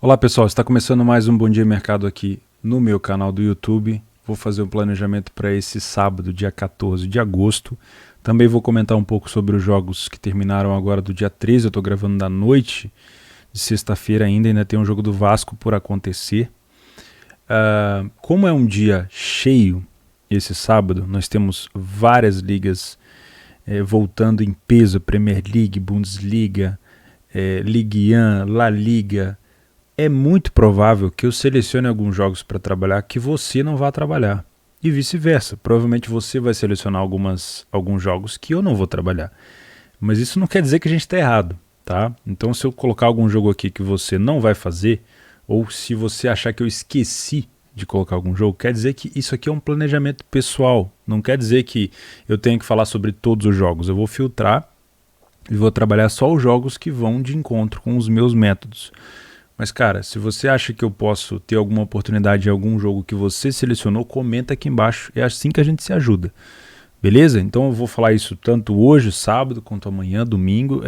Olá pessoal, está começando mais um Bom Dia Mercado aqui no meu canal do YouTube. Vou fazer um planejamento para esse sábado, dia 14 de agosto. Também vou comentar um pouco sobre os jogos que terminaram agora do dia 13. Eu estou gravando da noite de sexta-feira ainda tem um jogo do Vasco por acontecer. Como é um dia cheio esse sábado, nós temos várias ligas voltando em peso, Premier League, Bundesliga, Ligue 1, La Liga. É muito provável que eu selecione alguns jogos para trabalhar que você não vá trabalhar. E vice-versa. Provavelmente você vai selecionar alguns jogos que eu não vou trabalhar. Mas isso não quer dizer que a gente está errado, tá? Então se eu colocar algum jogo aqui que você não vai fazer, ou se você achar que eu esqueci de colocar algum jogo, quer dizer que isso aqui é um planejamento pessoal. Não quer dizer que eu tenha que falar sobre todos os jogos. Eu vou filtrar e vou trabalhar só os jogos que vão de encontro com os meus métodos. Mas cara, se você acha que eu posso ter alguma oportunidade em algum jogo que você selecionou, comenta aqui embaixo. É assim que a gente se ajuda. Beleza? Então eu vou falar isso tanto hoje, sábado, quanto amanhã, domingo.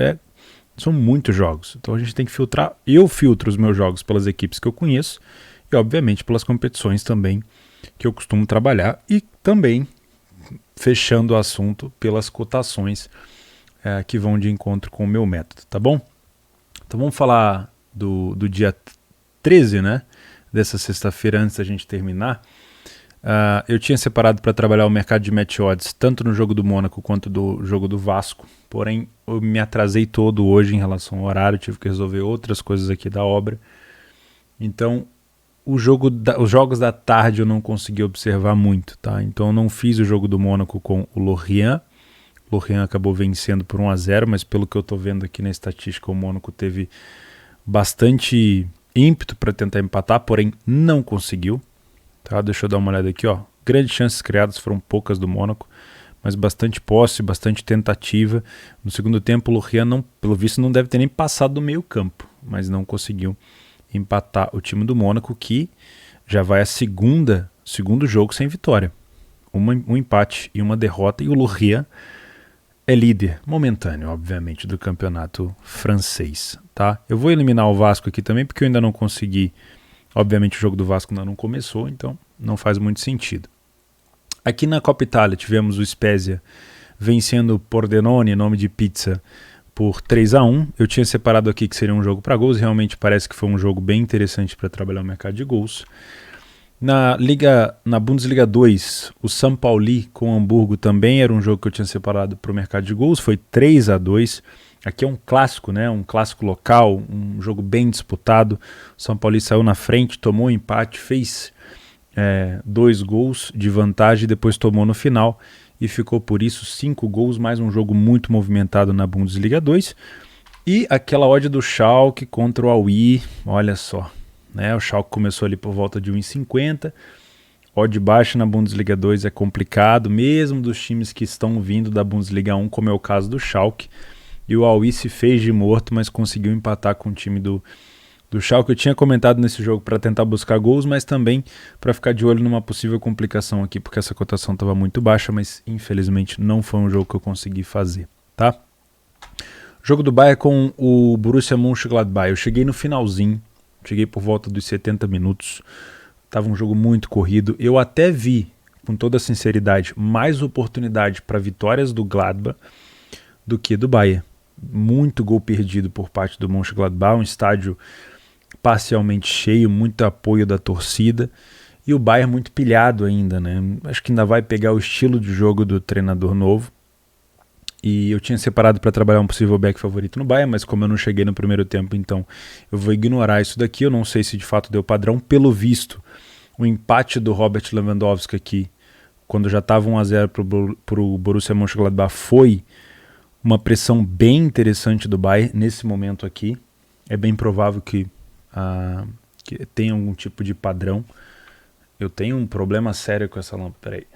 São muitos jogos. Então a gente tem que filtrar. Eu filtro os meus jogos pelas equipes que eu conheço e obviamente pelas competições também que eu costumo trabalhar. E também, fechando o assunto, pelas cotações que vão de encontro com o meu método, tá bom? Então vamos falar do dia 13, né? Dessa sexta-feira, antes da gente terminar. Eu tinha separado para trabalhar o mercado de match odds, tanto no jogo do Mônaco quanto do jogo do Vasco. Porém, eu me atrasei todo hoje em relação ao horário, tive que resolver outras coisas aqui da obra. Então, os jogos da tarde eu não consegui observar muito, tá? Então, eu não fiz o jogo do Mônaco com o Lorient. O Lorient acabou vencendo por 1-0, mas pelo que eu estou vendo aqui na estatística, o Mônaco teve bastante ímpeto para tentar empatar, porém não conseguiu. Tá? Deixa eu dar uma olhada aqui. Grandes chances criadas, foram poucas do Mônaco, mas bastante posse, bastante tentativa. No segundo tempo, o Lorient, pelo visto, não deve ter nem passado do meio campo, mas não conseguiu empatar o time do Mônaco, que já vai a segundo jogo sem vitória. Um empate e uma derrota, e o Lorient é líder momentâneo, obviamente, do campeonato francês, tá? Eu vou eliminar o Vasco aqui também, porque eu ainda não consegui. Obviamente o jogo do Vasco ainda não começou, então não faz muito sentido. Aqui na Copa Itália tivemos o Spezia vencendo o Pordenone, nome de pizza, por 3-1. Eu tinha separado aqui que seria um jogo para gols, realmente parece que foi um jogo bem interessante para trabalhar o mercado de gols. Na Bundesliga 2, o São Paulo com o Hamburgo também era um jogo que eu tinha separado para o mercado de gols, foi 3-2. Aqui é um clássico, né? Um clássico local, um jogo bem disputado. O São Paulo saiu na frente, tomou um empate, fez 2 gols de vantagem, depois tomou no final e ficou por isso 5 gols, mais um jogo muito movimentado na Bundesliga 2. E aquela odd do Schalke contra o Aui, olha só. Né, o Schalke começou ali por volta de 1,50. Odd baixa na Bundesliga 2 é complicado, mesmo dos times que estão vindo da Bundesliga 1, como é o caso do Schalke. E o Aui se fez de morto, mas conseguiu empatar com o time do Schalke. Eu tinha comentado nesse jogo para tentar buscar gols, mas também para ficar de olho numa possível complicação aqui, porque essa cotação estava muito baixa, mas infelizmente não foi um jogo que eu consegui fazer, tá? Jogo do Bayern com o Borussia Mönchengladbach. Eu cheguei no finalzinho. Cheguei por volta dos 70 minutos, estava um jogo muito corrido. Eu até vi, com toda sinceridade, mais oportunidade para vitórias do Gladbach do que do Bayern. Muito gol perdido por parte do Mönchengladbach, um estádio parcialmente cheio, muito apoio da torcida, e o Bayern muito pilhado ainda, né? Acho que ainda vai pegar o estilo de jogo do treinador novo. E eu tinha separado para trabalhar um possível back favorito no Bayern, mas como eu não cheguei no primeiro tempo, então eu vou ignorar isso daqui. Eu não sei se de fato deu padrão. Pelo visto, o empate do Robert Lewandowski aqui, quando já estava 1-0 para o Borussia Mönchengladbach, foi uma pressão bem interessante do Bayern nesse momento aqui. É bem provável que tenha algum tipo de padrão. Eu tenho um problema sério com essa lâmpada. Peraí.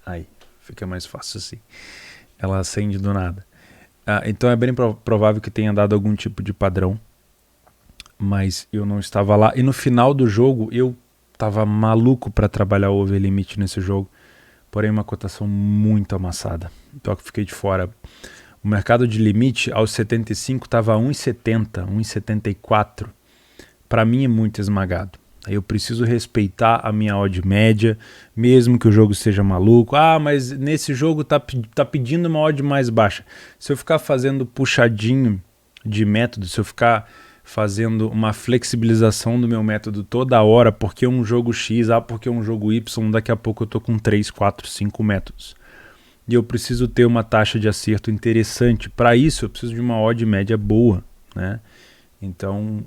Aí, fica mais fácil assim. Ela acende do nada. Então é bem provável que tenha dado algum tipo de padrão, mas eu não estava lá. E no final do jogo eu estava maluco para trabalhar o over limit nesse jogo, porém uma cotação muito amassada. Então eu fiquei de fora. O mercado de limite aos 75 estava 1,70, 1,74. para mim é muito esmagado. Aí eu preciso respeitar a minha odd média, mesmo que o jogo seja maluco. Ah, mas nesse jogo tá pedindo uma odd mais baixa. Se eu ficar fazendo puxadinho de método, se eu ficar fazendo uma flexibilização do meu método toda hora, porque um jogo X, porque um jogo Y, daqui a pouco eu tô com 3, 4, 5 métodos. E eu preciso ter uma taxa de acerto interessante. Para isso eu preciso de uma odd média boa, né? Então,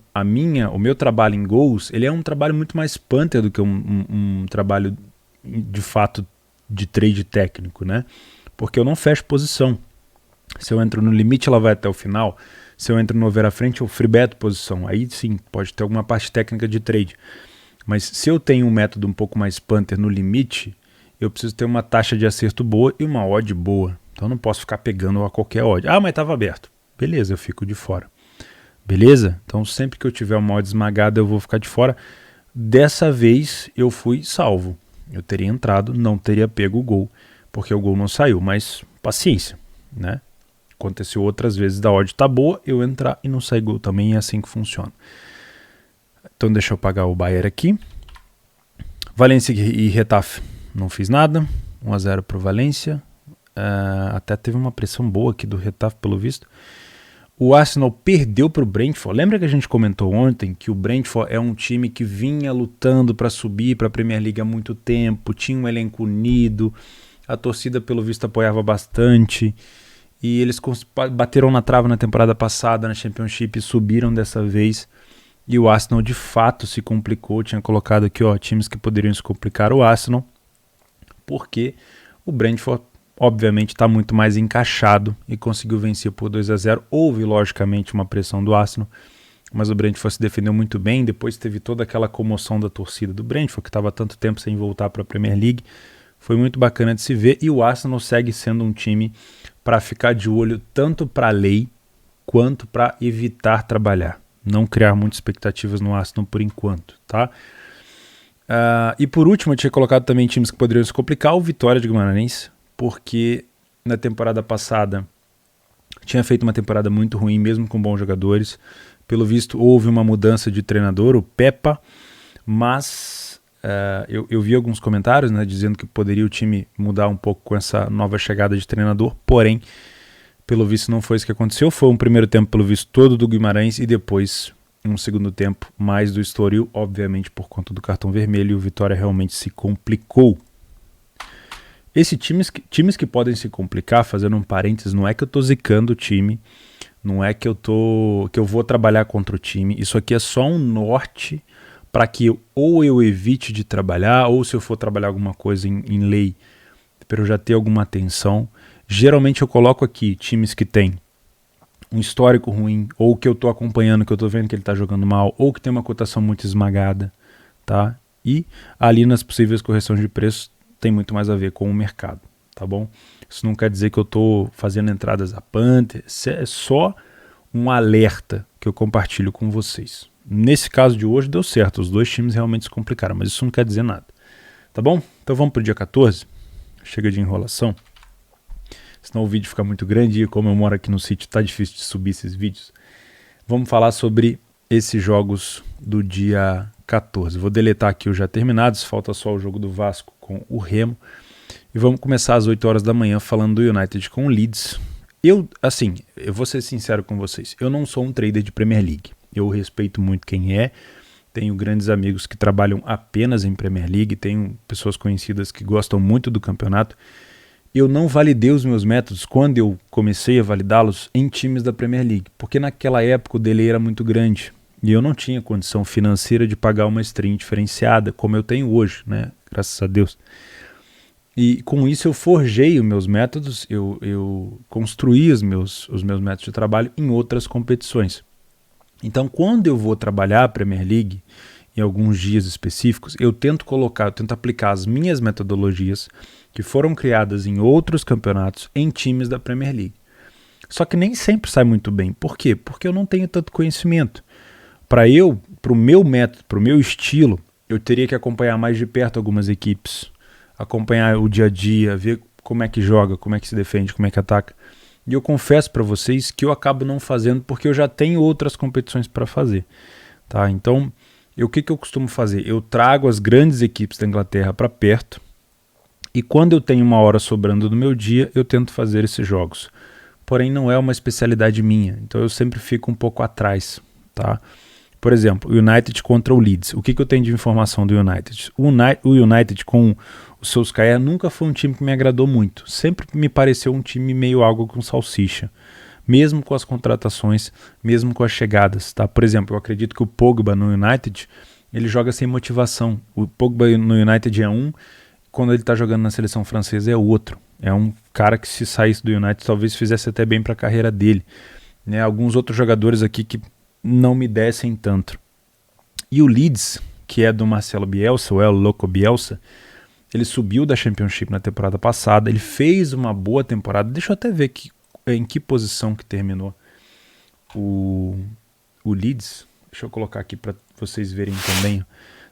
o meu trabalho em gols, ele é um trabalho muito mais punter do que um trabalho de fato de trade técnico, né? Porque eu não fecho posição. Se eu entro no limite, ela vai até o final. Se eu entro no over à frente, eu free bet posição. Aí sim, pode ter alguma parte técnica de trade. Mas se eu tenho um método um pouco mais punter no limite, eu preciso ter uma taxa de acerto boa e uma odd boa. Então eu não posso ficar pegando a qualquer odd. Ah, mas estava aberto. Beleza, eu fico de fora. Beleza? Então sempre que eu tiver uma odd esmagada eu vou ficar de fora. Dessa vez eu fui salvo. Eu teria entrado, não teria pego o gol, porque o gol não saiu. Mas paciência, né? Aconteceu outras vezes da odd tá boa, eu entrar e não sair gol também, é assim que funciona. Então deixa eu pagar o Bayern aqui. Valência e Retafe, não fiz nada. 1-0 pro Valência. Até teve uma pressão boa aqui do Retafe, pelo visto. O Arsenal perdeu para o Brentford. Lembra que a gente comentou ontem que o Brentford é um time que vinha lutando para subir para a Premier League há muito tempo, tinha um elenco unido, a torcida pelo visto apoiava bastante, e eles bateram na trava na temporada passada na Championship e subiram dessa vez, e o Arsenal de fato se complicou. Tinha colocado aqui times que poderiam se complicar o Arsenal, porque o Brentford obviamente está muito mais encaixado e conseguiu vencer por 2-0. Houve, logicamente, uma pressão do Arsenal, mas o Brentford se defendeu muito bem. Depois teve toda aquela comoção da torcida do Brentford, que estava há tanto tempo sem voltar para a Premier League. Foi muito bacana de se ver, e o Arsenal segue sendo um time para ficar de olho tanto para a lei quanto para evitar trabalhar. Não criar muitas expectativas no Arsenal por enquanto, tá? E por último, eu tinha colocado também times que poderiam se complicar. O Vitória de Guimarães, porque na temporada passada tinha feito uma temporada muito ruim, mesmo com bons jogadores. Pelo visto, houve uma mudança de treinador, o Pepa, mas eu vi alguns comentários, né, dizendo que poderia o time mudar um pouco com essa nova chegada de treinador, porém, pelo visto não foi isso que aconteceu. Foi um primeiro tempo, pelo visto, todo do Guimarães, e depois um segundo tempo mais do Estoril, obviamente por conta do cartão vermelho, e o Vitória realmente se complicou. Esses times que podem se complicar, fazendo um parênteses, não é que eu tô zicando o time, não é que eu vou trabalhar contra o time. Isso aqui é só um norte para que ou eu evite de trabalhar, ou se eu for trabalhar alguma coisa em lei, para eu já ter alguma atenção. Geralmente eu coloco aqui times que têm um histórico ruim, ou que eu tô acompanhando, que eu tô vendo que ele tá jogando mal, ou que tem uma cotação muito esmagada, tá? E ali nas possíveis correções de preços tem muito mais a ver com o mercado, tá bom? Isso não quer dizer que eu tô fazendo entradas a punter, é só um alerta que eu compartilho com vocês. Nesse caso de hoje deu certo, os dois times realmente se complicaram, mas isso não quer dizer nada, tá bom? Então vamos pro dia 14, chega de enrolação, senão o vídeo fica muito grande, e como eu moro aqui no sítio tá difícil de subir esses vídeos. Vamos falar sobre esses jogos do dia 14. Vou deletar aqui os já terminados, falta só o jogo do Vasco com o Remo. E vamos começar às 8 horas da manhã falando do United com o Leeds. Eu vou ser sincero com vocês, eu não sou um trader de Premier League. Eu respeito muito quem é, tenho grandes amigos que trabalham apenas em Premier League, tenho pessoas conhecidas que gostam muito do campeonato. Eu não validei os meus métodos quando eu comecei a validá-los em times da Premier League, porque naquela época o delay era muito grande e eu não tinha condição financeira de pagar uma stream diferenciada como eu tenho hoje, né? Graças a Deus. E com isso eu forjei os meus métodos, eu construí os meus métodos de trabalho em outras competições. Então quando eu vou trabalhar a Premier League, em alguns dias específicos, eu tento aplicar as minhas metodologias que foram criadas em outros campeonatos em times da Premier League. Só que nem sempre sai muito bem. Por quê? Porque eu não tenho tanto conhecimento. Para o meu método, para o meu estilo, eu teria que acompanhar mais de perto algumas equipes, acompanhar o dia a dia, ver como é que joga, como é que se defende, como é que ataca. E eu confesso para vocês que eu acabo não fazendo porque eu já tenho outras competições para fazer. tá? Então, o que eu costumo fazer? Eu trago as grandes equipes da Inglaterra para perto e quando eu tenho uma hora sobrando no meu dia, eu tento fazer esses jogos. Porém, não é uma especialidade minha, então eu sempre fico um pouco atrás, tá? Por exemplo, o United contra o Leeds. O que eu tenho de informação do United? O United com o Solskjaer nunca foi um time que me agradou muito. Sempre me pareceu um time meio algo com salsicha. Mesmo com as contratações, mesmo com as chegadas, tá? Por exemplo, eu acredito que o Pogba no United, ele joga sem motivação. O Pogba no United é um, quando ele tá jogando na seleção francesa é outro. É um cara que se saísse do United talvez fizesse até bem para a carreira dele. Né? Alguns outros jogadores aqui que não me descem tanto. E o Leeds, que é do Marcelo Bielsa, ou é o Loco Bielsa, ele subiu da Championship na temporada passada, ele fez uma boa temporada. Deixa eu até ver em que posição que terminou o Leeds. Deixa eu colocar aqui para vocês verem também.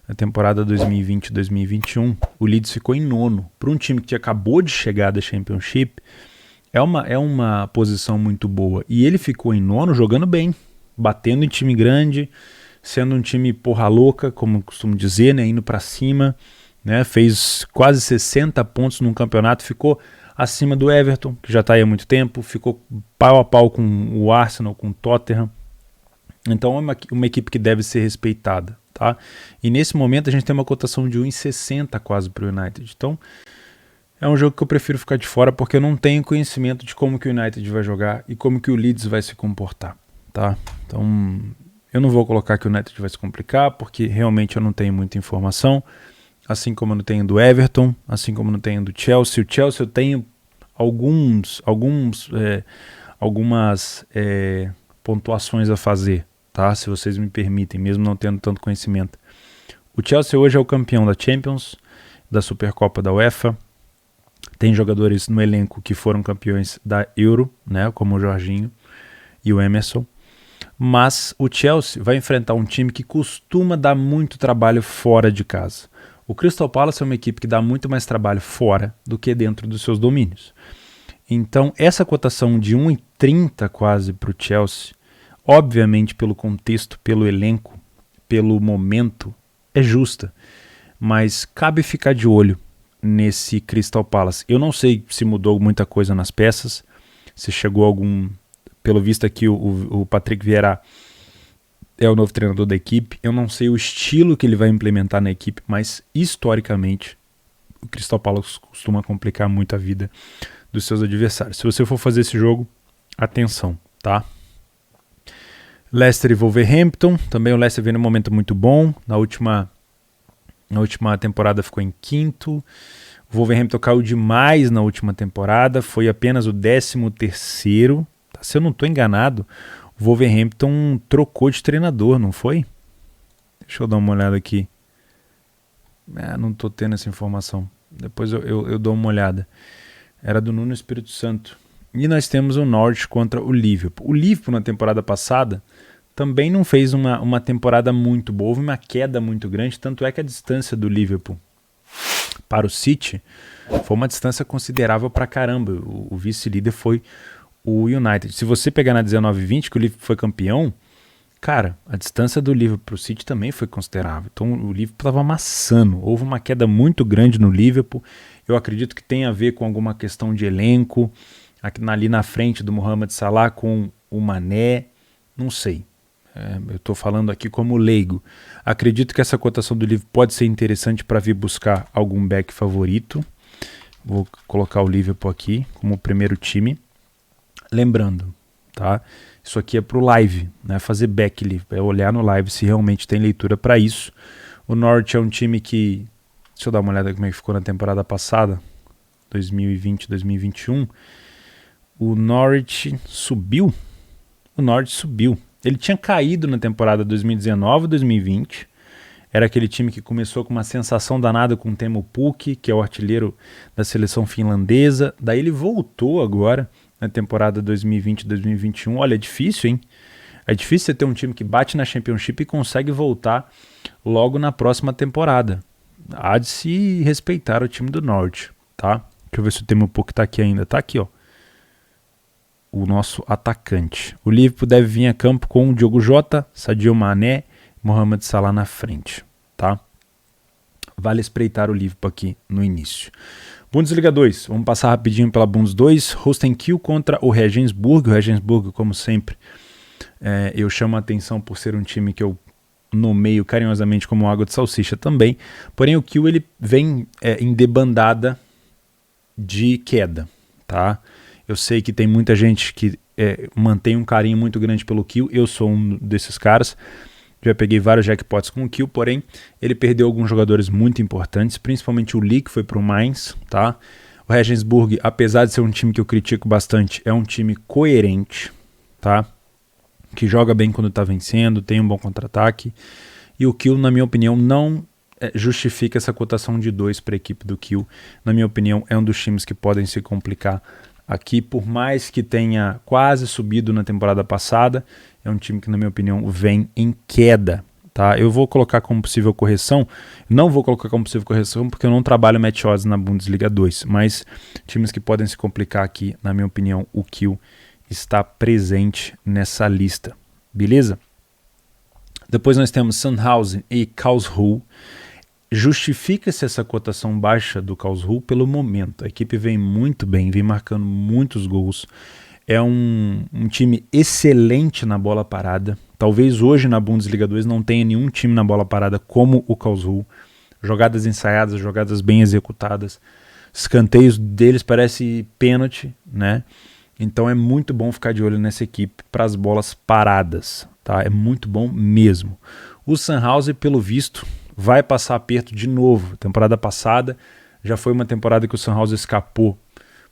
Na temporada 2020-2021, o Leeds ficou em nono. Para um time que acabou de chegar da Championship, é uma posição muito boa. E ele ficou em nono jogando bem, batendo em time grande, sendo um time porra louca, como eu costumo dizer, né, indo para cima, né, fez quase 60 pontos num campeonato, ficou acima do Everton, que já está aí há muito tempo, ficou pau a pau com o Arsenal, com o Tottenham. Então é uma equipe que deve ser respeitada, tá? E nesse momento a gente tem uma cotação de 1,60 quase para o United. Então é um jogo que eu prefiro ficar de fora porque eu não tenho conhecimento de como que o United vai jogar e como que o Leeds vai se comportar, tá? Então eu não vou colocar que o United vai se complicar porque realmente eu não tenho muita informação, assim como eu não tenho do Everton, assim como eu não tenho do Chelsea. O Chelsea eu tenho algumas pontuações a fazer, tá? Se vocês me permitem, mesmo não tendo tanto conhecimento. O Chelsea hoje é o campeão da Champions, da Supercopa da UEFA. Tem jogadores no elenco que foram campeões da Euro, né, como o Jorginho e o Emerson. Mas o Chelsea vai enfrentar um time que costuma dar muito trabalho fora de casa. O Crystal Palace é uma equipe que dá muito mais trabalho fora do que dentro dos seus domínios. Então, essa cotação de 1,30 quase para o Chelsea, obviamente pelo contexto, pelo elenco, pelo momento, é justa. Mas cabe ficar de olho nesse Crystal Palace. Eu não sei se mudou muita coisa nas peças, se chegou algum... Pelo visto aqui, o Patrick Vieira é o novo treinador da equipe. Eu não sei o estilo que ele vai implementar na equipe, mas historicamente o Crystal Palace costuma complicar muito a vida dos seus adversários. Se você for fazer esse jogo, atenção, tá? Leicester e Wolverhampton. Também o Leicester vem num momento muito bom. Na última temporada ficou em quinto. O Wolverhampton caiu demais na última temporada. Foi apenas o 13º. Se eu não estou enganado, o Wolverhampton trocou de treinador, não foi? Deixa eu dar uma olhada aqui. Não estou tendo essa informação. Depois eu dou uma olhada. Era do Nuno Espírito Santo. E nós temos o Norwich contra o Liverpool. O Liverpool na temporada passada também não fez uma temporada muito boa. Houve uma queda muito grande, tanto é que a distância do Liverpool para o City foi uma distância considerável pra caramba. O vice-líder foi o United. Se você pegar na 19-20, que o Liverpool foi campeão, cara, a distância do Liverpool para o City também foi considerável. Então o Liverpool estava amassando. Houve uma queda muito grande no Liverpool. Eu acredito que tem a ver com alguma questão de elenco. Ali na frente do Mohamed Salah com o Mané. Não sei. Eu estou falando aqui como leigo. Acredito que essa cotação do Liverpool pode ser interessante para vir buscar algum back favorito. Vou colocar o Liverpool aqui como primeiro time. Lembrando, tá? Isso aqui é pro live, né? Fazer back ali, é olhar no live se realmente tem leitura para isso. O Norwich é um time que, deixa eu dar uma olhada como é que ficou na temporada passada, 2020-2021. O Norwich subiu. Ele tinha caído na temporada 2019-2020. Era aquele time que começou com uma sensação danada com o Teemu Pukki, que é o artilheiro da seleção finlandesa. Daí ele voltou agora na temporada 2020-2021. Olha, é difícil, hein? É difícil você ter um time que bate na Championship e consegue voltar logo na próxima temporada. Há de se respeitar o time do Norte, tá? Deixa eu ver se o Teemu Pukki tá aqui ainda. Tá aqui, ó. O nosso atacante. O Liverpool deve vir a campo com o Diogo Jota, Sadio Mané, Mohamed Salah na frente, tá? Vale espreitar o Liverpool aqui no início. Bundesliga 2, vamos passar rapidinho pela Bundes 2, Holstein Kiel contra o Regensburg. O Regensburg, como sempre, eu chamo a atenção por ser um time que eu nomeio carinhosamente como água de salsicha também, porém o Kiel ele vem em debandada de queda, tá? Eu sei que tem muita gente que mantém um carinho muito grande pelo Kiel, eu sou um desses caras, já peguei vários jackpots com o Kiel, porém ele perdeu alguns jogadores muito importantes, principalmente o Lee, que foi para o Mainz, tá? O Regensburg, apesar de ser um time que eu critico bastante, é um time coerente, tá? Que joga bem quando está vencendo, tem um bom contra-ataque, e o Kiel, na minha opinião, não justifica essa cotação de 2 para a equipe do Kiel. Na minha opinião, é um dos times que podem se complicar aqui, por mais que tenha quase subido na temporada passada, é um time que, na minha opinião, vem em queda, tá? Eu vou colocar como possível correção, não vou colocar como possível correção porque eu não trabalho match odds na Bundesliga 2, mas times que podem se complicar aqui, na minha opinião, o Kiel está presente nessa lista, beleza? Depois nós temos Sandhausen e Karlsruhe. Justifica-se essa cotação baixa do Karlsruhe pelo momento. A equipe vem muito bem, vem marcando muitos gols. É um time excelente na bola parada. Talvez hoje na Bundesliga 2 não tenha nenhum time na bola parada como o Karlsruhe. Jogadas ensaiadas, jogadas bem executadas. Escanteios deles parece pênalti, né? Então é muito bom ficar de olho nessa equipe para as bolas paradas, tá? É muito bom mesmo. O Sandhausen, pelo visto, vai passar aperto de novo. Temporada passada já foi uma temporada que o Sandhausen escapou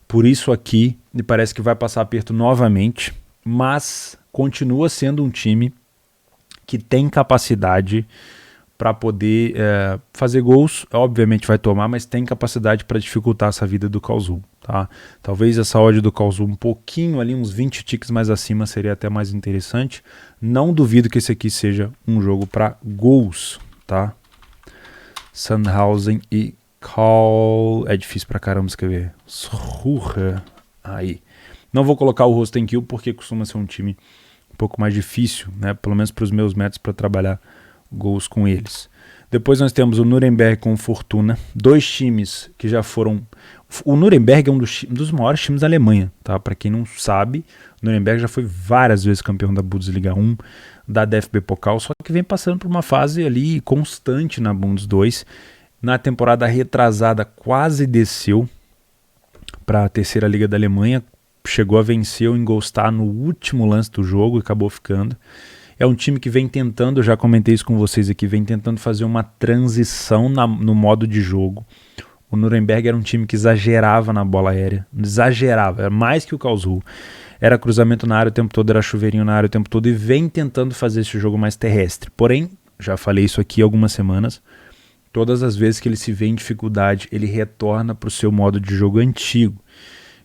por isso aqui e parece que vai passar aperto novamente, mas continua sendo um time que tem capacidade para poder fazer gols. Obviamente vai tomar, mas tem capacidade para dificultar essa vida do Karlsruhe, tá? Talvez essa odd do Karlsruhe um pouquinho ali, uns 20 ticks mais acima, seria até mais interessante. Não duvido que esse aqui seja um jogo para gols, tá? Sandhausen e Karl... É difícil pra caramba escrever. Aí. Não vou colocar o Holstein Kiel porque costuma ser um time um pouco mais difícil, né? Pelo menos para os meus métodos para trabalhar gols com eles. Depois nós temos o Nuremberg com o Fortuna. 2 times que já foram... O Nuremberg é um dos maiores times da Alemanha, tá? Para quem não sabe, o Nuremberg já foi várias vezes campeão da Bundesliga 1, da DFB Pokal, só que vem passando por uma fase ali constante na Bundes 2. Na temporada retrasada quase desceu para a terceira liga da Alemanha, chegou a vencer o Ingolstadt no último lance do jogo e acabou ficando. É um time que vem tentando, já comentei isso com vocês aqui, vem tentando fazer uma transição no modo de jogo. O Nuremberg era um time que exagerava na bola aérea, exagerava, era mais que o Karlsruhe. Era cruzamento na área o tempo todo, era chuveirinho na área o tempo todo e vem tentando fazer esse jogo mais terrestre. Porém, já falei isso aqui há algumas semanas, todas as vezes que ele se vê em dificuldade, ele retorna para o seu modo de jogo antigo.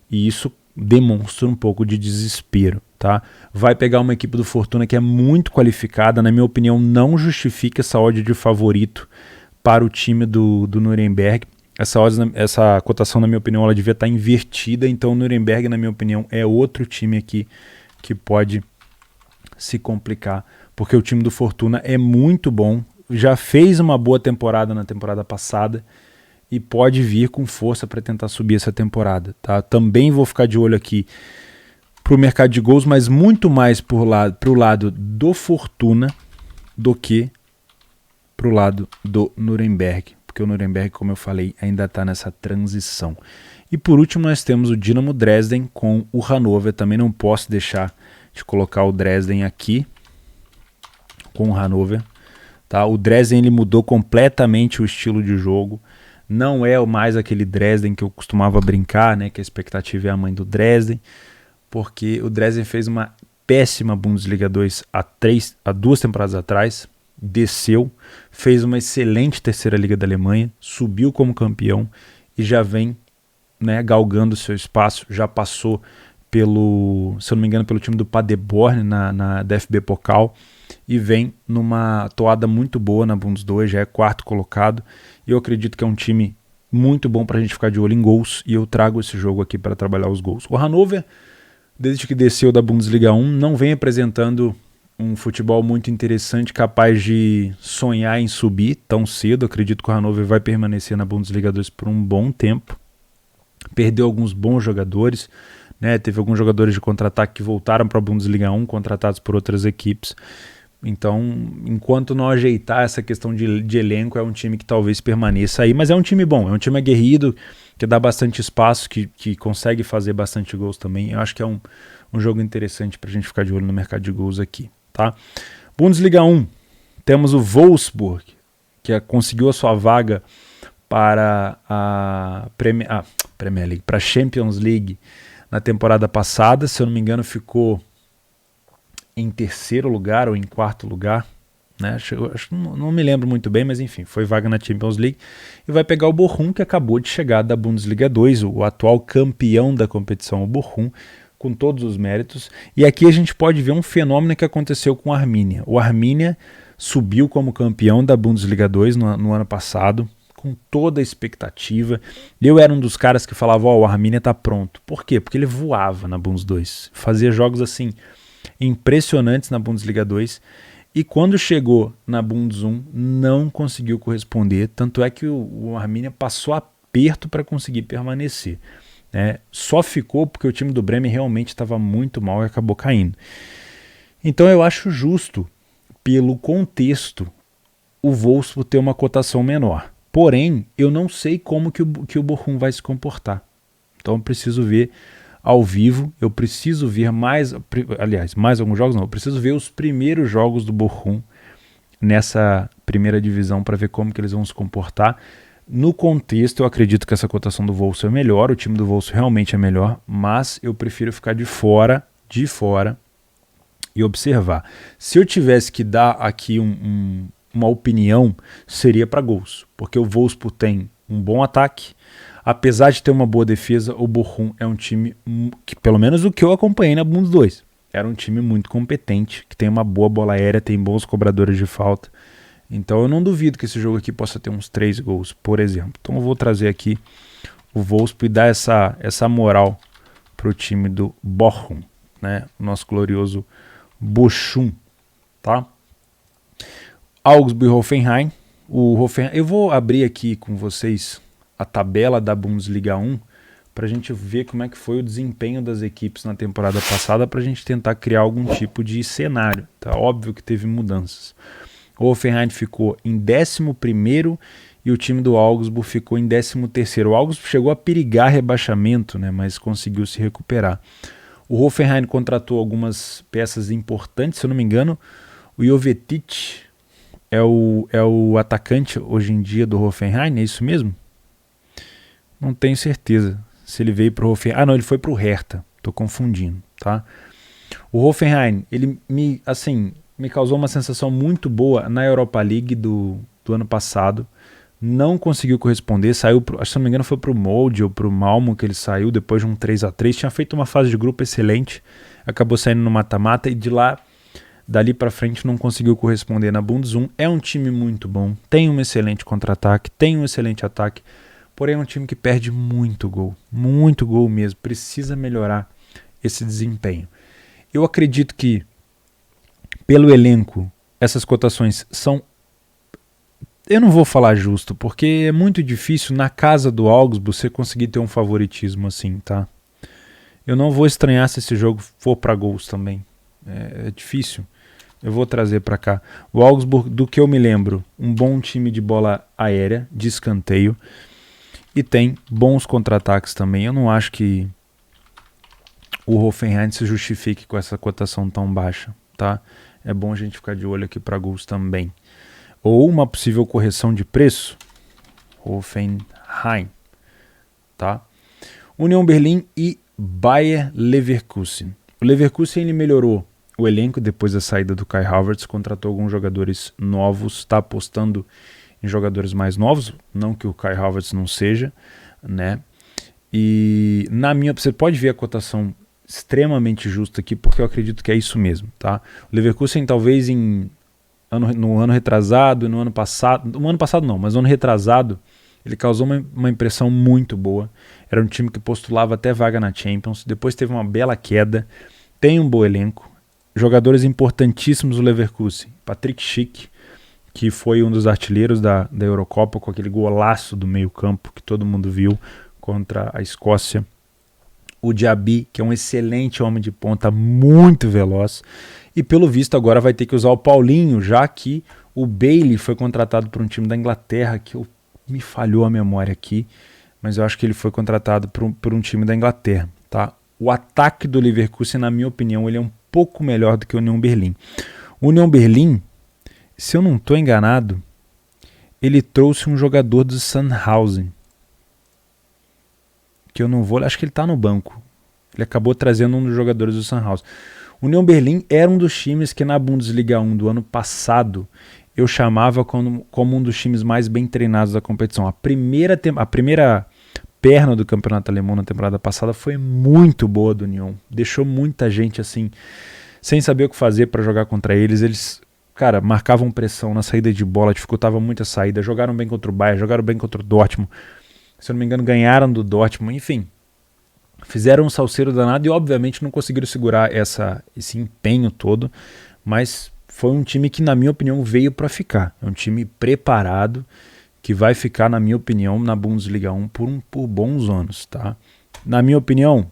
E isso demonstra um pouco de desespero, tá? Vai pegar uma equipe do Fortuna que é muito qualificada, na minha opinião, não justifica essa odd de favorito para o time do Nuremberg. Essa cotação, na minha opinião, ela devia estar invertida, então o Nuremberg, na minha opinião, é outro time aqui que pode se complicar, porque o time do Fortuna é muito bom, já fez uma boa temporada na temporada passada e pode vir com força para tentar subir essa temporada, tá? Também vou ficar de olho aqui para o mercado de gols, mas muito mais para o lado do Fortuna do que para o lado do Nuremberg, porque o Nuremberg, como eu falei, ainda está nessa transição. E por último nós temos o Dynamo Dresden com o Hannover. Também não posso deixar de colocar o Dresden aqui com o Hannover, tá? O Dresden ele mudou completamente o estilo de jogo. Não é mais aquele Dresden que eu costumava brincar, né, que a expectativa é a mãe do Dresden, porque o Dresden fez uma péssima Bundesliga 2 há 2 temporadas atrás, desceu, fez uma excelente terceira liga da Alemanha, subiu como campeão e já vem, né, galgando seu espaço, já passou pelo, se eu não me engano, pelo time do Paderborn na DFB Pokal e vem numa toada muito boa na Bundes 2, já é 4º colocado e eu acredito que é um time muito bom para a gente ficar de olho em gols e eu trago esse jogo aqui para trabalhar os gols. O Hannover, desde que desceu da Bundesliga 1, não vem apresentando um futebol muito interessante, capaz de sonhar em subir tão cedo. Acredito que o Hannover vai permanecer na Bundesliga 2 por um bom tempo. Perdeu alguns bons jogadores, né? Teve alguns jogadores de contra-ataque que voltaram para a Bundesliga 1, contratados por outras equipes. Então, enquanto não ajeitar essa questão de elenco, é um time que talvez permaneça aí, mas é um time bom, é um time aguerrido, que dá bastante espaço, que consegue fazer bastante gols também. Eu acho que é um jogo interessante para a gente ficar de olho no mercado de gols aqui, tá? Bundesliga 1, temos o Wolfsburg, que conseguiu a sua vaga para a Premier League, para a Champions League na temporada passada. Se eu não me engano, ficou em terceiro lugar ou em quarto lugar, né? Não me lembro muito bem, mas enfim, foi vaga na Champions League e vai pegar o Bochum, que acabou de chegar da Bundesliga 2, o atual campeão da competição, o Bochum, com todos os méritos. E aqui a gente pode ver um fenômeno que aconteceu com o Arminia. O Arminia subiu como campeão da Bundesliga 2 no ano passado, com toda a expectativa. Eu era um dos caras que falava, o Arminia tá pronto. Por quê? Porque ele voava na Bundes 2, fazia jogos assim impressionantes na Bundesliga 2, e quando chegou na Bundes 1 não conseguiu corresponder, tanto é que o Arminia passou aperto para conseguir permanecer, né? Só ficou porque o time do Bremen realmente estava muito mal e acabou caindo. Então eu acho justo, pelo contexto, o Wolfsburg ter uma cotação menor. Porém, eu não sei como que o Bochum vai se comportar. Então eu preciso ver ao vivo, eu preciso ver mais alguns jogos não, eu preciso ver os primeiros jogos do Bochum nessa primeira divisão para ver como que eles vão se comportar. No contexto, eu acredito que essa cotação do Wolfsburg é melhor, o time do Wolfsburg realmente é melhor, mas eu prefiro ficar de fora e observar. Se eu tivesse que dar aqui uma opinião, seria para gols, porque o Wolfsburg tem um bom ataque. Apesar de ter uma boa defesa, o Bochum é um time que, pelo menos o que eu acompanhei na Bundes 2, era um time muito competente, que tem uma boa bola aérea, tem bons cobradores de falta. Então eu não duvido que esse jogo aqui possa ter uns 3 gols, por exemplo. Então eu vou trazer aqui o Wolfsburg e dar essa moral para o time do Bochum, né? O nosso glorioso Bochum, tá? Augsburg e Hoffenheim. Eu vou abrir aqui com vocês a tabela da Bundesliga 1 para a gente ver como é que foi o desempenho das equipes na temporada passada, para a gente tentar criar algum tipo de cenário. Tá óbvio que teve mudanças. O Hoffenheim ficou em 11º e o time do Augsburg ficou em 13º. O Augsburg chegou a perigar rebaixamento, né, mas conseguiu se recuperar. O Hoffenheim contratou algumas peças importantes, se eu não me engano. O Jovetic é o atacante hoje em dia do Hoffenheim, é isso mesmo? Não tenho certeza se ele veio para o Hoffenheim. Não, ele foi para o Hertha. Estou confundindo, tá? O Hoffenheim, ele me causou uma sensação muito boa na Europa League do ano passado. Não conseguiu corresponder. Saiu, se não me engano, foi para o Molde ou para o Malmo que ele saiu depois de um 3-3. Tinha feito uma fase de grupo excelente. Acabou saindo no mata-mata e dali para frente não conseguiu corresponder na Bundes 1. É um time muito bom. Tem um excelente contra-ataque. Tem um excelente ataque. Porém é um time que perde muito gol mesmo, precisa melhorar esse desempenho. Eu acredito que, pelo elenco, essas cotações são... Eu não vou falar justo, porque é muito difícil na casa do Augsburg você conseguir ter um favoritismo assim, tá? Eu não vou estranhar se esse jogo for para gols também, é difícil. Eu vou trazer para cá. O Augsburg, do que eu me lembro, um bom time de bola aérea, de escanteio, e tem bons contra-ataques também. Eu não acho que o Hoffenheim se justifique com essa cotação tão baixa, tá? É bom a gente ficar de olho aqui para gols também. Ou uma possível correção de preço, Hoffenheim, tá? Union Berlin e Bayer Leverkusen. O Leverkusen ele melhorou o elenco depois da saída do Kai Havertz, contratou alguns jogadores novos, está apostando em jogadores mais novos, não que o Kai Havertz não seja, né? E você pode ver a cotação extremamente justa aqui, porque eu acredito que é isso mesmo, tá? O Leverkusen talvez no ano retrasado, no ano passado não, mas no ano retrasado, ele causou uma impressão muito boa. Era um time que postulava até vaga na Champions, depois teve uma bela queda, tem um bom elenco, jogadores importantíssimos do Leverkusen. Patrick Schick, que foi um dos artilheiros da Eurocopa, com aquele golaço do meio campo que todo mundo viu contra a Escócia. O Diaby, que é um excelente homem de ponta, muito veloz. E pelo visto agora vai ter que usar o Paulinho, já que o Bailey foi contratado por um time da Inglaterra, que me falhou a memória aqui, mas eu acho que ele foi contratado por um time da Inglaterra. Tá? O ataque do Leverkusen, na minha opinião, ele é um pouco melhor do que o Union Berlin. O Union Berlin, se eu não estou enganado, ele trouxe um jogador do Sandhausen, que eu não vou, acho que ele está no banco. Ele acabou trazendo um dos jogadores do Sandhausen. O Union Berlin era um dos times que na Bundesliga 1 do ano passado eu chamava como um dos times mais bem treinados da competição. A primeira perna do campeonato alemão na temporada passada foi muito boa do Union. Deixou muita gente assim, sem saber o que fazer para jogar contra eles. Eles, cara, marcavam pressão na saída de bola, dificultavam muito a saída, jogaram bem contra o Bayern, jogaram bem contra o Dortmund. Se eu não me engano, ganharam do Dortmund, enfim. Fizeram um salseiro danado e obviamente não conseguiram segurar esse empenho todo, mas foi um time que, na minha opinião, veio para ficar. É um time preparado que vai ficar, na minha opinião, na Bundesliga 1 por bons anos. Tá? Na minha opinião,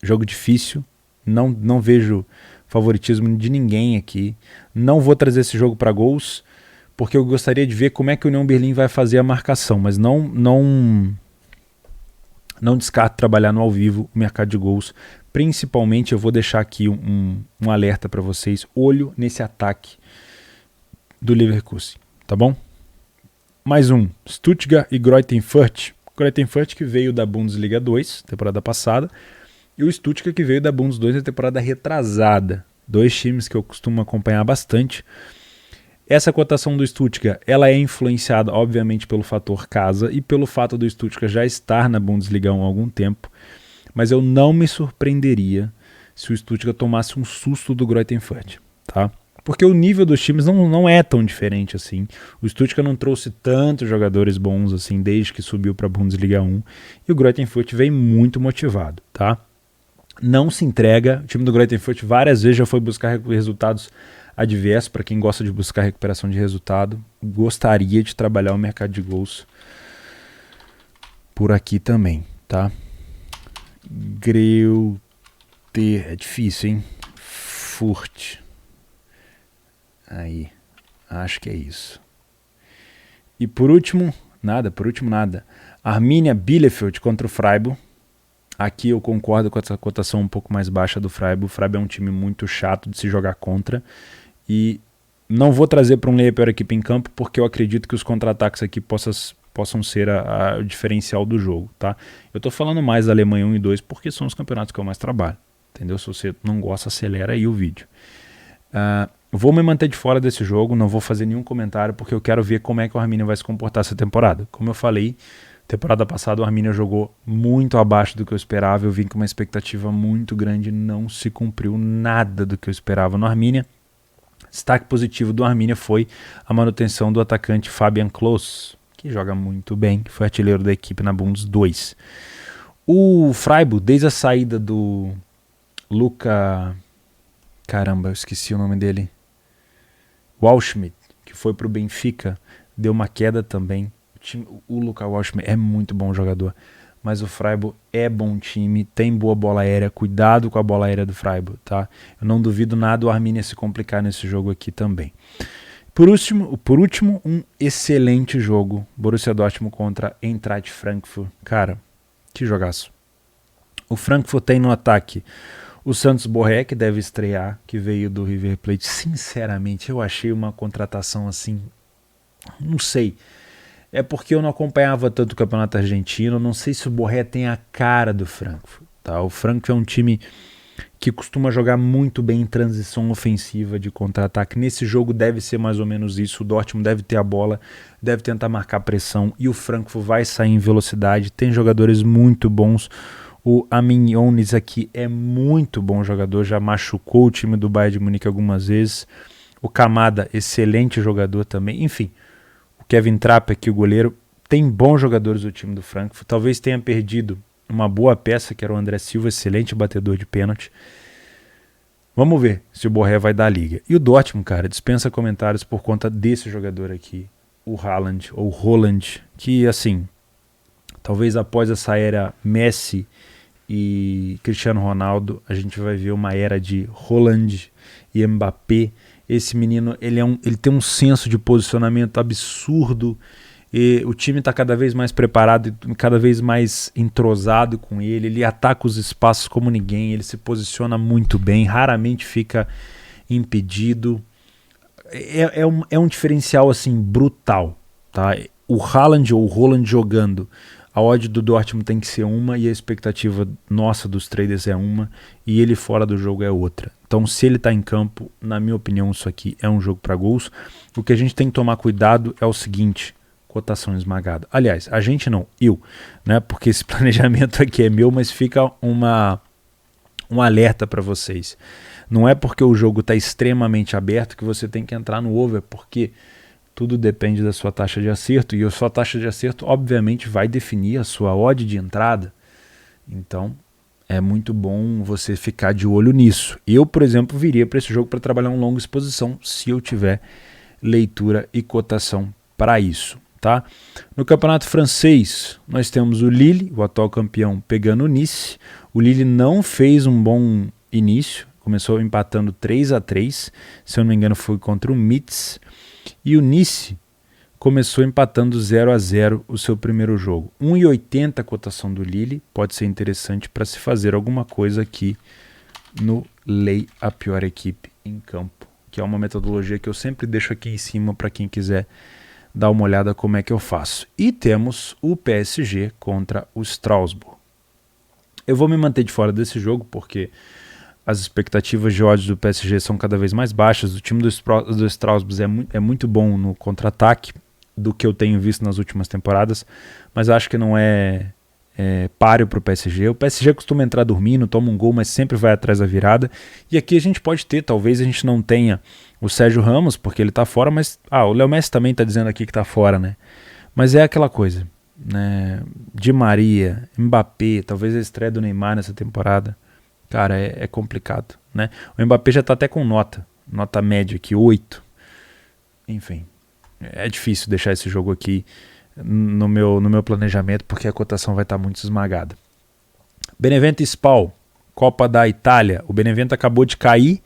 jogo difícil, não vejo favoritismo de ninguém aqui. Não vou trazer esse jogo para gols, porque eu gostaria de ver como é que o Union Berlin vai fazer a marcação, mas não descarto trabalhar no ao vivo o mercado de gols. Principalmente eu vou deixar aqui um alerta para vocês, olho nesse ataque do Leverkusen, tá bom? Mais um, Stuttgart e Greuther Fürth. Greuther Fürth que veio da Bundesliga 2, temporada passada, e o Stuttgart que veio da Bundes 2 na temporada retrasada. Dois times que eu costumo acompanhar bastante. Essa cotação do Stuttgart, ela é influenciada, obviamente, pelo fator casa e pelo fato do Stuttgart já estar na Bundesliga 1 há algum tempo, mas eu não me surpreenderia se o Stuttgart tomasse um susto do Greuther Fürth, tá? Porque o nível dos times não é tão diferente assim. O Stuttgart não trouxe tantos jogadores bons assim desde que subiu para a Bundesliga 1 e o Greuther Fürth vem muito motivado, tá? Não se entrega, o time do Greuther Fürth várias vezes já foi buscar resultados adversos. Para quem gosta de buscar recuperação de resultado, gostaria de trabalhar o mercado de gols por aqui também, tá? Greuther, é difícil, hein? Fürth. Aí, acho que é isso. E por último, nada. Arminia Bielefeld contra o Freiburg. Aqui eu concordo com essa cotação um pouco mais baixa do Freiburg. O Freiburg é um time muito chato de se jogar contra. E não vou trazer para ler a pior equipe em campo, porque eu acredito que os contra-ataques aqui possam ser o diferencial do jogo. Tá? Eu estou falando mais da Alemanha 1 e 2 porque são os campeonatos que eu mais trabalho. Entendeu? Se você não gosta, acelera aí o vídeo. Vou me manter de fora desse jogo, não vou fazer nenhum comentário, porque eu quero ver como é que o Arminia vai se comportar essa temporada. Como eu falei, temporada passada o Arminia jogou muito abaixo do que eu esperava, eu vim com uma expectativa muito grande, não se cumpriu nada do que eu esperava no Arminia. Destaque positivo do Arminia foi a manutenção do atacante Fabian Klos, que joga muito bem, que foi artilheiro da equipe na Bundes 2. O Freiburg, desde a saída do Luca... Caramba, eu esqueci o nome dele. Waldschmidt, que foi para o Benfica, deu uma queda também. O Luca Waldschmidt é muito bom jogador, mas o Freiburg é bom time, tem boa bola aérea, cuidado com a bola aérea do Freiburg, tá? Eu não duvido nada o Arminia se complicar nesse jogo aqui também. Por último, um excelente jogo, Borussia Dortmund contra Eintracht Frankfurt. Cara, que jogaço. O Frankfurt tem no ataque o Santos Borré, que deve estrear, que veio do River Plate. Sinceramente, eu achei uma contratação assim, não sei. É porque eu não acompanhava tanto o campeonato argentino, não sei se o Borré tem a cara do Frankfurt. Tá? O Frankfurt é um time que costuma jogar muito bem em transição ofensiva de contra-ataque. Nesse jogo deve ser mais ou menos isso. O Dortmund deve ter a bola, deve tentar marcar pressão e o Frankfurt vai sair em velocidade. Tem jogadores muito bons. O Amin Younes aqui é muito bom jogador, já machucou o time do Bayern de Munique algumas vezes. O Kamada, excelente jogador também. Enfim, o Kevin Trapp aqui, o goleiro, tem bons jogadores do time do Frankfurt. Talvez tenha perdido uma boa peça, que era o André Silva, excelente batedor de pênalti. Vamos ver se o Borré vai dar a liga. E o Dortmund, cara, dispensa comentários por conta desse jogador aqui, o Haaland, ou Haaland, que assim, talvez após essa era Messi e Cristiano Ronaldo, a gente vai ver uma era de Haaland e Mbappé. Esse menino, ele tem um senso de posicionamento absurdo, e o time está cada vez mais preparado e cada vez mais entrosado com ele ataca os espaços como ninguém, ele se posiciona muito bem, raramente fica impedido, é um diferencial assim brutal, tá? O Haaland ou o Haaland jogando, a odd do Dortmund tem que ser uma e a expectativa nossa dos traders é uma e ele fora do jogo é outra. Então se ele está em campo, na minha opinião isso aqui é um jogo para gols. O que a gente tem que tomar cuidado é o seguinte: cotação esmagada. Aliás, a gente não, eu, né? Porque esse planejamento aqui é meu, mas fica um alerta para vocês. Não é porque o jogo está extremamente aberto que você tem que entrar no over, porque tudo depende da sua taxa de acerto, e a sua taxa de acerto obviamente vai definir a sua odd de entrada. Então é muito bom você ficar de olho nisso. Eu, por exemplo, viria para esse jogo para trabalhar uma longa exposição se eu tiver leitura e cotação para isso. Tá? No campeonato francês, nós temos o Lille, o atual campeão, pegando o Nice. O Lille não fez um bom início, começou empatando 3-3, se eu não me engano foi contra o Metz. E o Nice começou empatando 0-0 o seu primeiro jogo. 1,80 a cotação do Lille, pode ser interessante para se fazer alguma coisa aqui no Lei a Pior Equipe em Campo, que é uma metodologia que eu sempre deixo aqui em cima para quem quiser dar uma olhada como é que eu faço. E temos o PSG contra o Strasbourg. Eu vou me manter de fora desse jogo porque as expectativas de odds do PSG são cada vez mais baixas. O time do Strasbourg é muito bom no contra-ataque do que eu tenho visto nas últimas temporadas, mas acho que não é páreo para o PSG. O PSG costuma entrar dormindo, toma um gol, mas sempre vai atrás da virada. E aqui a gente pode ter, talvez a gente não tenha o Sérgio Ramos, porque ele tá fora, mas o Léo Messi também tá dizendo aqui que tá fora, né? Mas é aquela coisa, né? Di Maria, Mbappé, talvez a estreia do Neymar nessa temporada. Cara, é complicado, né? O Mbappé já tá até com nota média aqui, 8. Enfim, é difícil deixar esse jogo aqui no meu planejamento, porque a cotação vai estar muito esmagada. Benevento e Spal, Copa da Itália. O Benevento acabou de cair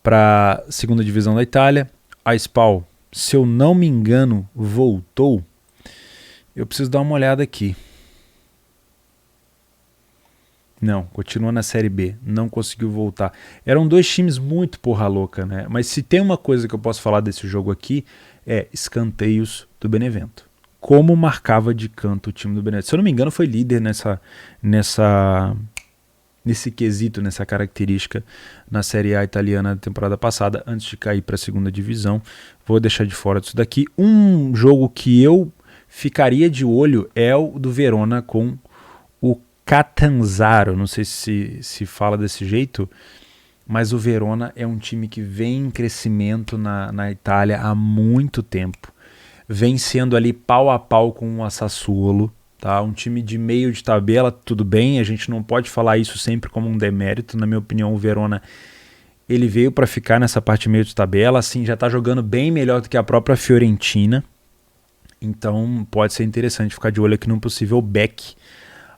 para a segunda divisão da Itália. A Spal, se eu não me engano, voltou. Eu preciso dar uma olhada aqui. Não, continua na Série B, não conseguiu voltar. Eram dois times muito porra louca, né? Mas se tem uma coisa que eu posso falar desse jogo aqui, é escanteios do Benevento. Como marcava de canto o time do Benevento. Se eu não me engano, foi líder nesse quesito, nessa característica na Série A italiana da temporada passada, antes de cair para a segunda divisão. Vou deixar de fora disso daqui. Um jogo que eu ficaria de olho é o do Verona com o Catanzaro. Não sei se fala desse jeito, mas o Verona é um time que vem em crescimento na Itália há muito tempo. Vem sendo ali pau a pau com o Sassuolo. Tá? Um time de meio de tabela, tudo bem, a gente não pode falar isso sempre como um demérito. Na minha opinião, o Verona ele veio para ficar nessa parte meio de tabela, assim, já está jogando bem melhor do que a própria Fiorentina. Então pode ser interessante ficar de olho aqui num possível back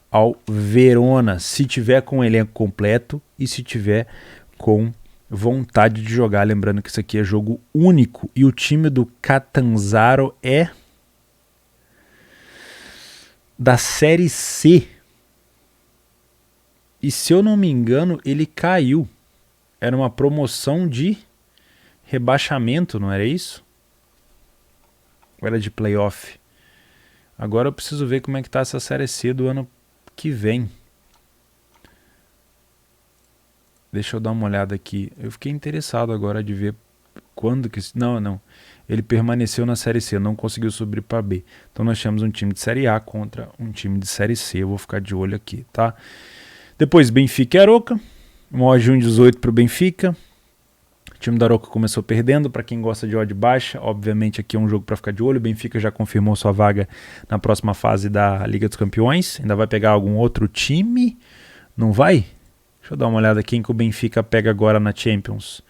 ao Verona, se tiver com o elenco completo e se tiver com vontade de jogar. Lembrando que isso aqui é jogo único e o time do Catanzaro é da Série C. E se eu não me engano, ele caiu. Era uma promoção de rebaixamento, não era isso? Ou era de playoff? Agora eu preciso ver como é que tá essa Série C do ano que vem. Deixa eu dar uma olhada aqui. Eu fiquei interessado agora de ver quando que... Não. Ele permaneceu na Série C, não conseguiu subir para B. Então nós temos um time de Série A contra um time de Série C. Eu vou ficar de olho aqui, tá? Depois Benfica e Aroca. Uma odd 1,18 para o Benfica. O time da Aroca começou perdendo. Para quem gosta de odd baixa, obviamente aqui é um jogo para ficar de olho. O Benfica já confirmou sua vaga na próxima fase da Liga dos Campeões. Ainda vai pegar algum outro time? Não vai? Deixa eu dar uma olhada quem que o Benfica pega agora na Champions.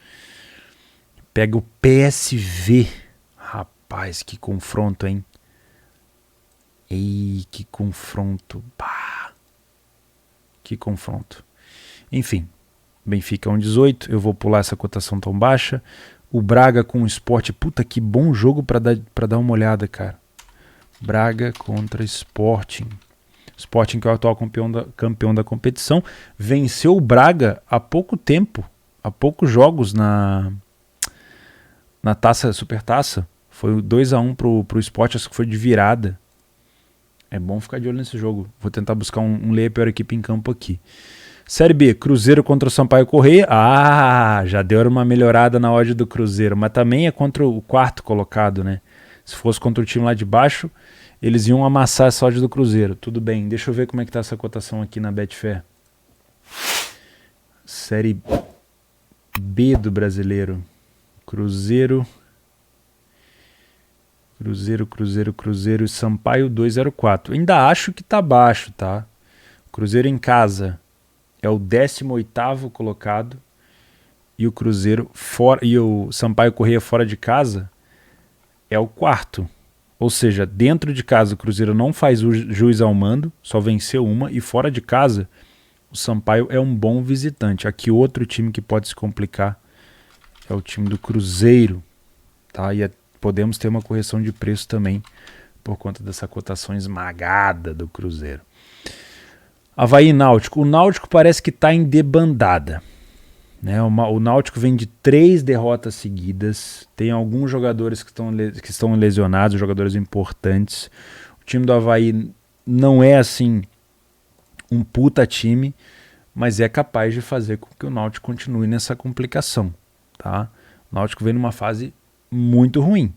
Pega o PSV. Rapaz, que confronto, hein? Ei, que confronto. Pá. Que confronto. Enfim, Benfica 1,18. Eu vou pular essa cotação tão baixa. O Braga com o Sport. Puta, que bom jogo pra dar uma olhada, cara. Braga contra Sporting. Sporting, que é o atual campeão da competição, venceu o Braga há pouco tempo, há poucos jogos na taça, Supertaça. Foi 2-1 pro Sport, acho que foi de virada. É bom ficar de olho nesse jogo. Vou tentar buscar um lei a pior equipe em campo aqui. Série B, Cruzeiro contra o Sampaio Corrêa. Já deu uma melhorada na odd do Cruzeiro, mas também é contra o quarto colocado, né? Se fosse contra o time lá de baixo, eles iam amassar essa odd do Cruzeiro. Tudo bem, deixa eu ver como é que tá essa cotação aqui na Betfair. Série B do Brasileiro. Cruzeiro e Sampaio 2,04. Ainda acho que tá baixo, tá? Cruzeiro em casa é o 18º colocado e o Cruzeiro fora, e o Sampaio Corrêa fora de casa é o quarto. Ou seja, dentro de casa o Cruzeiro não faz o juiz ao mando, só venceu uma, e fora de casa o Sampaio é um bom visitante. Aqui outro time que pode se complicar é o time do Cruzeiro, tá? E podemos ter uma correção de preço também por conta dessa cotação esmagada do Cruzeiro. Avaí e Náutico. O Náutico parece que está em debandada, né? O Náutico vem de 3 derrotas seguidas. Tem alguns jogadores que estão lesionados, jogadores importantes. O time do Avaí não é assim um puta time, mas é capaz de fazer com que o Náutico continue nessa complicação, tá? O Náutico vem numa fase muito ruim,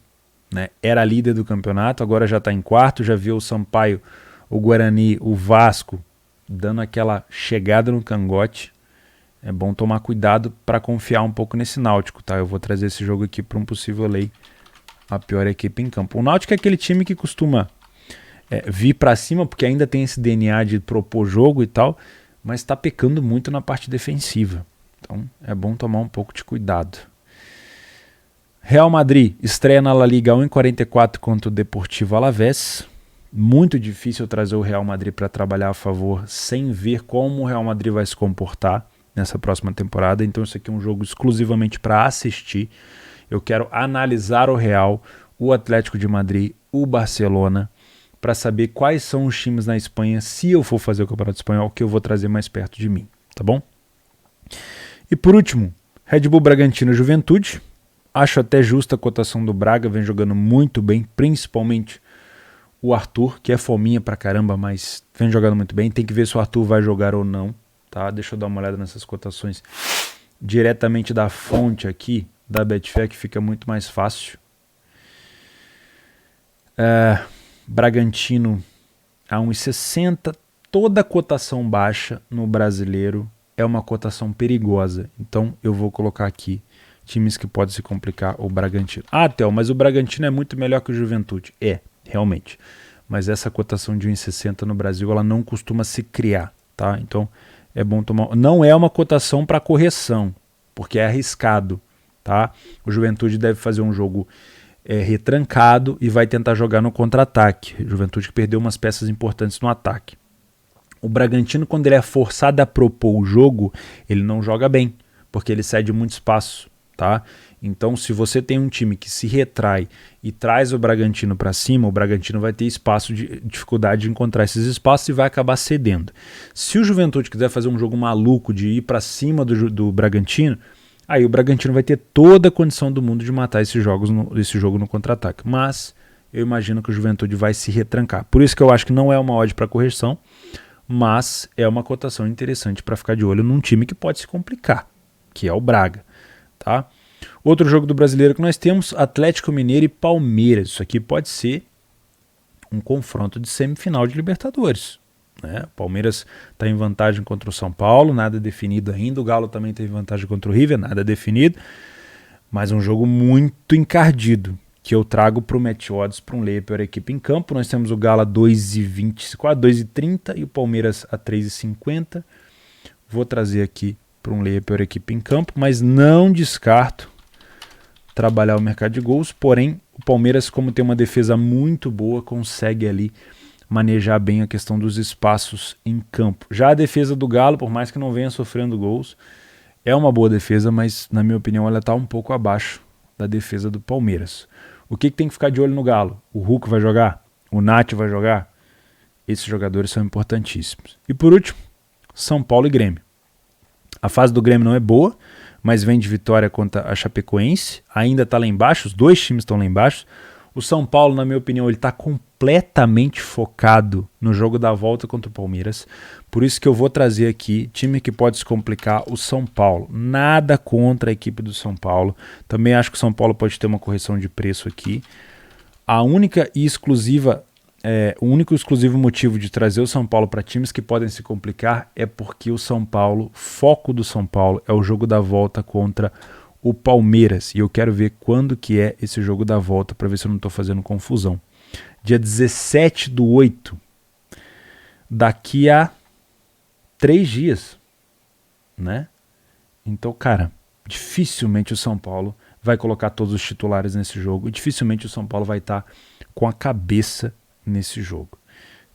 né? Era líder do campeonato, agora já está em quarto, já viu o Sampaio, o Guarani, o Vasco dando aquela chegada no cangote. É bom tomar cuidado para confiar um pouco nesse Náutico, tá? Eu vou trazer esse jogo aqui para um possível lei a pior equipe em campo. O Náutico é aquele time que costuma vir para cima, porque ainda tem esse DNA de propor jogo e tal, mas está pecando muito na parte defensiva. Então é bom tomar um pouco de cuidado. Real Madrid estreia na La Liga 1,44 contra o Deportivo Alavés. Muito difícil trazer o Real Madrid para trabalhar a favor sem ver como o Real Madrid vai se comportar nessa próxima temporada. Então isso aqui é um jogo exclusivamente para assistir. Eu quero analisar o Real, o Atlético de Madrid, o Barcelona, para saber quais são os times na Espanha, se eu for fazer o Campeonato Espanhol, que eu vou trazer mais perto de mim, tá bom? E por último, Red Bull Bragantino Juventude. Acho até justa a cotação do Braga, vem jogando muito bem, principalmente o Arthur, que é fominha pra caramba, mas vem jogando muito bem. Tem que ver se o Arthur vai jogar ou não, tá? Deixa eu dar uma olhada nessas cotações diretamente da fonte aqui, da Betfair, que fica muito mais fácil. Bragantino a 1,60. Toda cotação baixa no Brasileiro é uma cotação perigosa. Então eu vou colocar aqui times que podem se complicar, o Bragantino. Théo, mas o Bragantino é muito melhor que o Juventude. Realmente. Mas essa cotação de 1,60 no Brasil, ela não costuma se criar, tá? Então é bom tomar... Não é uma cotação para correção, porque é arriscado, tá? O Juventude deve fazer um jogo retrancado e vai tentar jogar no contra-ataque. Juventude que perdeu umas peças importantes no ataque. O Bragantino, quando ele é forçado a propor o jogo, ele não joga bem, porque ele cede muito espaço, tá? Então, se você tem um time que se retrai e traz o Bragantino para cima, o Bragantino vai ter dificuldade de encontrar esses espaços e vai acabar cedendo. Se o Juventude quiser fazer um jogo maluco de ir para cima do Bragantino, aí o Bragantino vai ter toda a condição do mundo de matar esse jogo no contra-ataque. Mas eu imagino que o Juventude vai se retrancar. Por isso que eu acho que não é uma odd para correção, mas é uma cotação interessante para ficar de olho num time que pode se complicar, que é o Braga, tá? Outro jogo do Brasileiro que nós temos, Atlético Mineiro e Palmeiras. Isso aqui pode ser um confronto de semifinal de Libertadores, né? O Palmeiras está em vantagem contra o São Paulo, nada definido ainda. O Galo também tem vantagem contra o River, nada definido. Mas um jogo muito encardido, que eu trago para o Match Odds, para um lei para a equipe em campo. Nós temos o Galo a 2,24, 2,30 e o Palmeiras a 3,50. vou trazer aqui para um layer pior equipe em campo, mas não descarto trabalhar o mercado de gols, porém o Palmeiras, como tem uma defesa muito boa, consegue ali manejar bem a questão dos espaços em campo. Já a defesa do Galo, por mais que não venha sofrendo gols, é uma boa defesa, mas na minha opinião ela está um pouco abaixo da defesa do Palmeiras. O que tem que ficar de olho no Galo? O Hulk vai jogar? O Nath vai jogar? Esses jogadores são importantíssimos. E por último, São Paulo e Grêmio. A fase do Grêmio não é boa, mas vem de vitória contra a Chapecoense, ainda está lá embaixo, os dois times estão lá embaixo. O São Paulo, na minha opinião, ele está completamente focado no jogo da volta contra o Palmeiras, por isso que eu vou trazer aqui time que pode se complicar, o São Paulo. Nada contra a equipe do São Paulo, também acho que o São Paulo pode ter uma correção de preço aqui. A única e exclusiva o único exclusivo motivo de trazer o São Paulo para times que podem se complicar é porque o São Paulo, foco do São Paulo é o jogo da volta contra o Palmeiras. E eu quero ver quando que é esse jogo da volta para ver se eu não estou fazendo confusão. Dia 17/8, daqui a 3 dias, né? Então, cara, dificilmente o São Paulo vai colocar todos os titulares nesse jogo e dificilmente o São Paulo vai estar com a cabeça nesse jogo.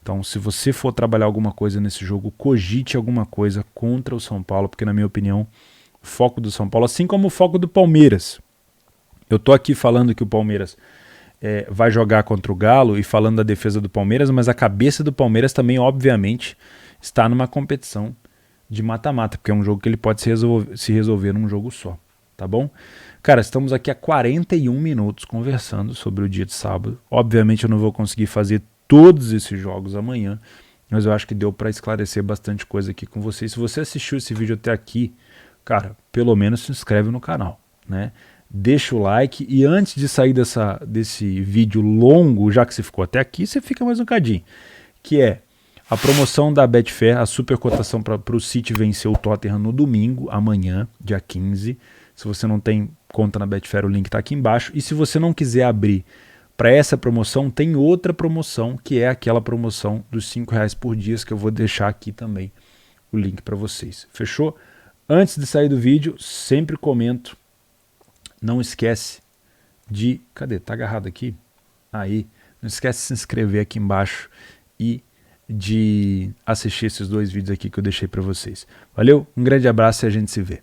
Então, se você for trabalhar alguma coisa nesse jogo, cogite alguma coisa contra o São Paulo, porque na minha opinião, o foco do São Paulo, assim como o foco do Palmeiras. Eu tô aqui falando que o Palmeiras vai jogar contra o Galo e falando da defesa do Palmeiras, mas a cabeça do Palmeiras também, obviamente, está numa competição de mata-mata, porque é um jogo que ele pode se resolver num jogo só, tá bom? Cara, estamos aqui há 41 minutos conversando sobre o dia de sábado. Obviamente eu não vou conseguir fazer todos esses jogos amanhã, mas eu acho que deu para esclarecer bastante coisa aqui com vocês. Se você assistiu esse vídeo até aqui, cara, pelo menos se inscreve no canal, né? Deixa o like e antes de sair desse vídeo longo, já que você ficou até aqui, você fica mais um cadinho, que é a promoção da Betfair, a super cotação para o City vencer o Tottenham no domingo, amanhã, dia 15. Se você não tem conta na Betfair, o link está aqui embaixo. E se você não quiser abrir para essa promoção, tem outra promoção, que é aquela promoção dos R$5 por dia, que eu vou deixar aqui também o link para vocês. Fechou? Antes de sair do vídeo, sempre comento, não esquece de... Cadê? Tá agarrado aqui? Aí. Não esquece de se inscrever aqui embaixo e de assistir esses 2 vídeos aqui que eu deixei para vocês. Valeu, um grande abraço e a gente se vê.